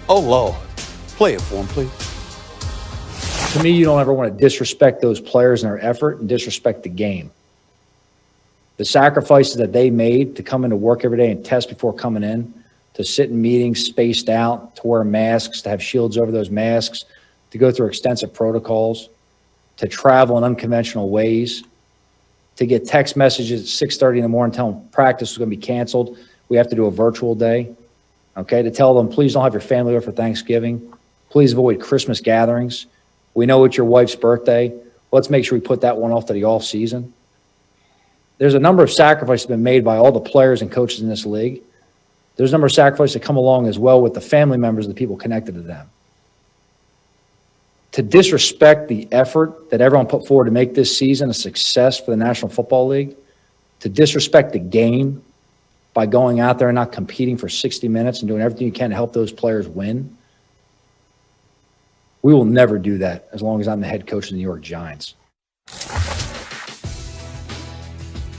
Oh, Lord. Play it for him, please. To me, you don't ever want to disrespect those players and their effort and disrespect the game. The sacrifices that they made to come into work every day and test before coming in, to sit in meetings spaced out, to wear masks, to have shields over those masks, to go through extensive protocols, to travel in unconventional ways, to get text messages at 6:30 in the morning telling them practice is going to be canceled. We have to do a virtual day. Okay, to tell them, please don't have your family over for Thanksgiving. Please avoid Christmas gatherings. We know it's your wife's birthday. Let's make sure we put that one off to the off season. There's a number of sacrifices been made by all the players and coaches in this league. There's a number of sacrifices that come along as well with the family members of the people connected to them. To disrespect the effort that everyone put forward to make this season a success for the National Football League, to disrespect the game by going out there and not competing for 60 minutes and doing everything you can to help those players win, we will never do that as long as I'm the head coach of the New York Giants.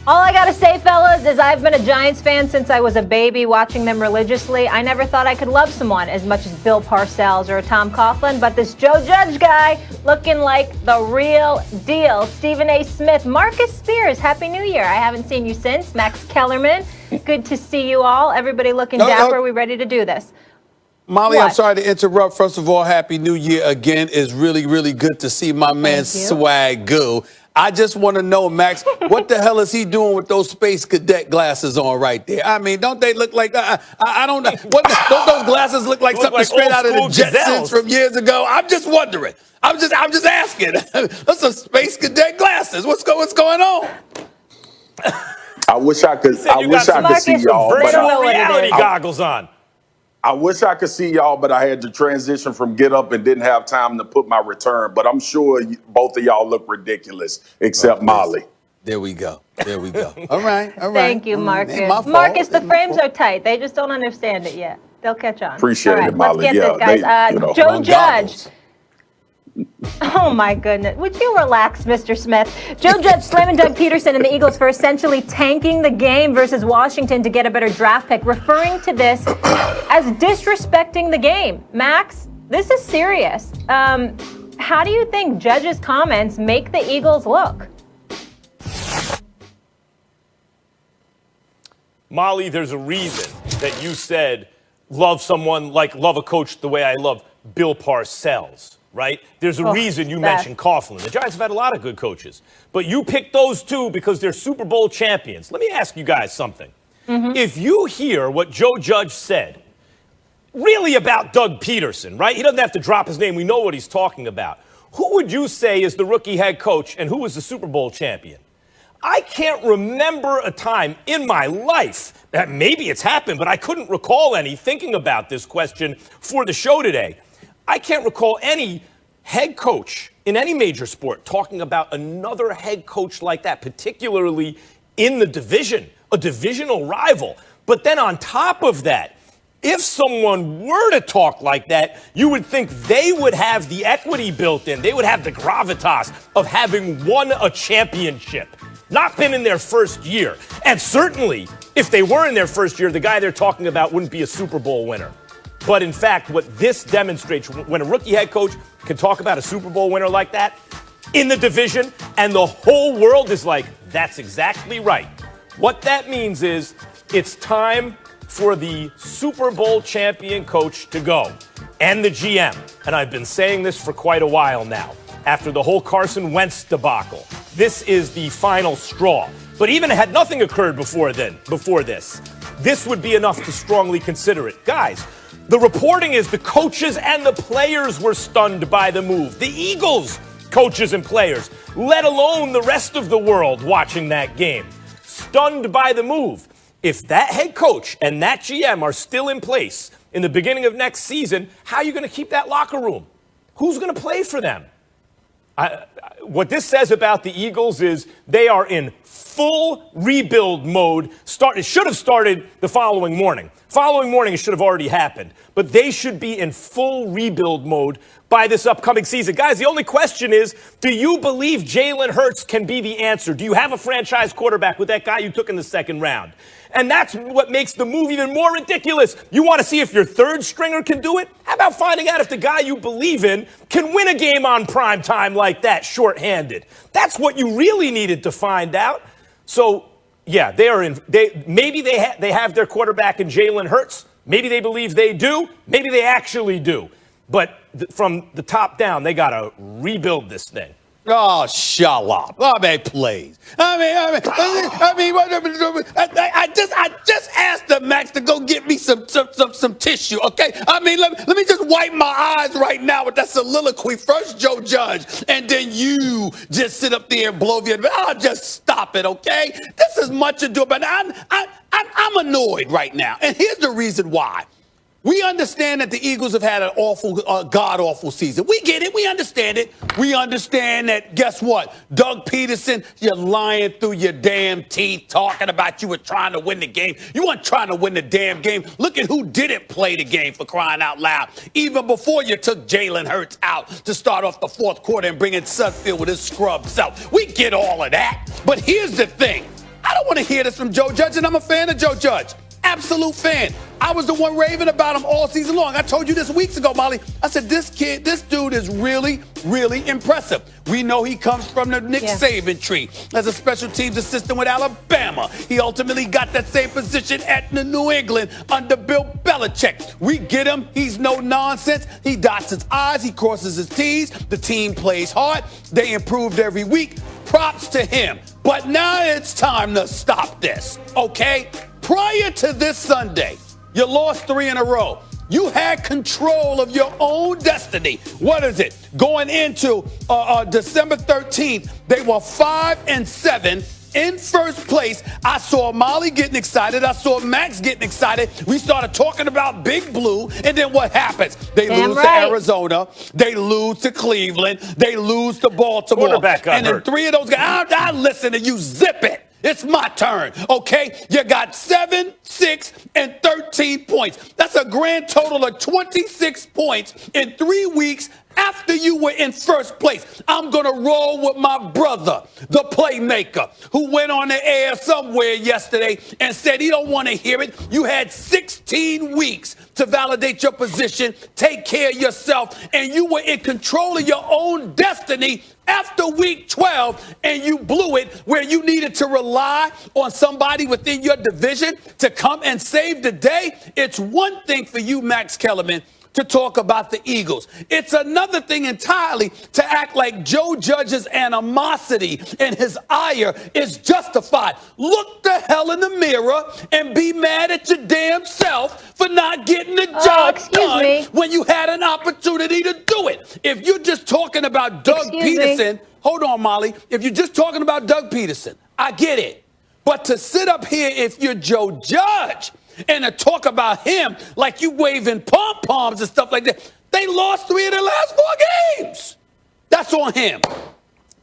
All I got to say, fellas, is I've been a Giants fan since I was a baby, watching them religiously. I never thought I could love someone as much as Bill Parcells or Tom Coughlin, but this Joe Judge guy looking like the real deal. Stephen A. Smith, Marcus Spears, Happy New Year. I haven't seen you since. Max Kellerman, good to see you all. Everybody looking dapper. Are we ready to do this? Molly, what? I'm sorry to interrupt. First of all, Happy New Year again. It's really, really good to see my man Swagoo. I just want to know, Max, what the hell is he doing with those Space Cadet glasses on right there? I mean, don't they look like I don't know. Don't those glasses look like something like straight out of the Jetsons from years ago? I'm just wondering. I'm just asking. Those are Space Cadet glasses. What's going on? I wish I could see y'all, but virtual reality goggles on. I wish I could see y'all, but I had to transition from Get Up and didn't have time to put my return. But I'm sure both of y'all look ridiculous, except Molly. There we go. All right. Thank you, Marcus. Marcus, the frames are tight. They just don't understand it yet. They'll catch on. Appreciate it, Molly. Let's get this, guys. Joe Judge. Oh, my goodness. Would you relax, Mr. Smith? Joe Judge slamming Doug Peterson and the Eagles for essentially tanking the game versus Washington to get a better draft pick, referring to this as disrespecting the game. Max, this is serious. How do you think Judge's comments make the Eagles look? Molly, there's a reason that you said love someone like love a coach the way I love Bill Parcells. Right? There's a reason you mentioned Coughlin. The Giants have had a lot of good coaches, but you picked those two because they're Super Bowl champions. Let me ask you guys something. If you hear what Joe Judge said, really about Doug Peterson, right? He doesn't have to drop his name. We know what he's talking about. Who would you say is the rookie head coach and who was the Super Bowl champion? I can't remember a time in my life that maybe it's happened, but I couldn't recall any thinking about this question for the show today. I can't recall any head coach in any major sport talking about another head coach like that, particularly in the division, a divisional rival. But then on top of that, if someone were to talk like that, you would think they would have the equity built in. They would have the gravitas of having won a championship, not been in their first year. And certainly, if they were in their first year, the guy they're talking about wouldn't be a Super Bowl winner. But in fact, what this demonstrates, when a rookie head coach can talk about a Super Bowl winner like that in the division, and the whole world is like, that's exactly right. What that means is it's time for the Super Bowl champion coach to go, and the GM. And I've been saying this for quite a while now. After the whole Carson Wentz debacle, this is the final straw. But even had nothing occurred before this, this would be enough to strongly consider it. Guys, the reporting is the coaches and the players were stunned by the move. The Eagles, coaches and players, let alone the rest of the world watching that game, stunned by the move. If that head coach and that GM are still in place in the beginning of next season, how are you going to keep that locker room? Who's going to play for them? What this says about the Eagles is they are in full rebuild mode. It should have started the following morning. Following morning, it should have already happened. But they should be in full rebuild mode by this upcoming season. Guys, the only question is, do you believe Jalen Hurts can be the answer? Do you have a franchise quarterback with that guy you took in the second round? And that's what makes the move even more ridiculous. You want to see if your third stringer can do it? How about finding out if the guy you believe in can win a game on prime time like that, shorthanded? That's what you really needed to find out. So, yeah, maybe they have their quarterback in Jalen Hurts. Maybe they believe they do. Maybe they actually do. But from the top down, they got to rebuild this thing. Oh, shut up. I mean, please. I just asked the Max to go get me some tissue, okay? I mean, let me just wipe my eyes right now with that soliloquy. First Joe Judge, and then you just sit up there and blow your. I'll just stop it, okay? This is much ado, but I'm annoyed right now, and here's the reason why. We understand that the Eagles have had an awful, god-awful season. We get it. We understand it. We understand that, guess what? Doug Peterson, you're lying through your damn teeth, talking about you were trying to win the game. You weren't trying to win the damn game. Look at who didn't play the game, for crying out loud. Even before you took Jalen Hurts out to start off the fourth quarter and bring in Sudfeld with his scrub self. We get all of that. But here's the thing. I don't want to hear this from Joe Judge, and I'm a fan of Joe Judge. Absolute fan. I was the one raving about him all season long. I told you this weeks ago, Molly. I said, this dude is really, really impressive. We know he comes from the Nick Saban tree as a special teams assistant with Alabama. He ultimately got that same position at New England under Bill Belichick. We get him. He's no nonsense. He dots his I's. He crosses his T's. The team plays hard. They improved every week. Props to him. But now it's time to stop this, okay? Prior to this Sunday, you lost 3 in a row. You had control of your own destiny. What is it? Going into December 13th, they were 5-7 in first place. I saw Molly getting excited. I saw Max getting excited. We started talking about Big Blue, and then what happens? They lose to Arizona. They lose to Cleveland. They lose to Baltimore. Quarterback got hurt. And then 3 of those guys, I listen to you. Zip it. It's my turn, okay? You got 7, 6, and 13 points. That's a grand total of 26 points in 3 weeks after you were in first place. I'm going to roll with my brother, the playmaker, who went on the air somewhere yesterday and said he don't want to hear it. You had 16 weeks to validate your position, take care of yourself, and you were in control of your own destiny after week 12, and you blew it where you needed to rely on somebody within your division to come and save the day. It's one thing for you, Max Kellerman, to talk about the Eagles. It's another thing entirely to act like Joe Judge's animosity and his ire is justified. Look the hell in the mirror and be mad at your damn self for not getting the job done when you had an opportunity to do it. If you're just talking about Doug Peterson, hold on, Molly. If you're just talking about Doug Peterson, I get it. But to sit up here, if you're Joe Judge, and to talk about him like you waving pom-poms and stuff like that. They lost 3 of their last 4 games. That's on him.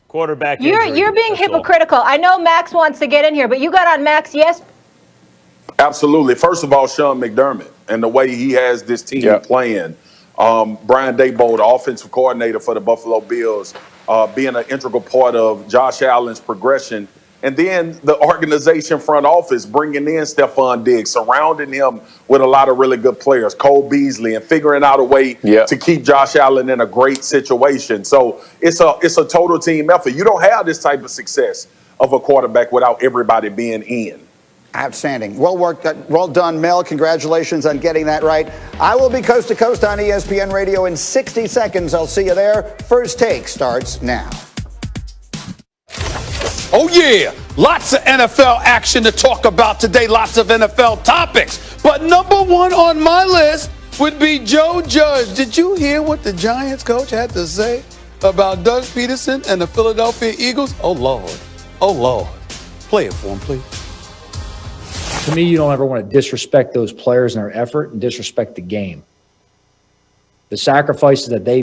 Quarterback injury. You're being hypocritical. I know Max wants to get in here, but you got on Max, yes? Absolutely. First of all, Sean McDermott and the way he has this team playing. Brian Daboll, the offensive coordinator for the Buffalo Bills, being an integral part of Josh Allen's progression. And then the organization front office bringing in Stephon Diggs, surrounding him with a lot of really good players, Cole Beasley, and figuring out a way to keep Josh Allen in a great situation. So it's a total team effort. You don't have this type of success of a quarterback without everybody being in. Outstanding. Well worked. Well done, Mel. Congratulations on getting that right. I will be coast to coast on ESPN Radio in 60 seconds. I'll see you there. First Take starts now. Oh, yeah. Lots of NFL action to talk about today. Lots of NFL topics. But number one on my list would be Joe Judge. Did you hear what the Giants coach had to say about Doug Peterson and the Philadelphia Eagles? Oh, Lord. Oh, Lord. Play it for him, please. To me, you don't ever want to disrespect those players and their effort and disrespect the game. The sacrifices that they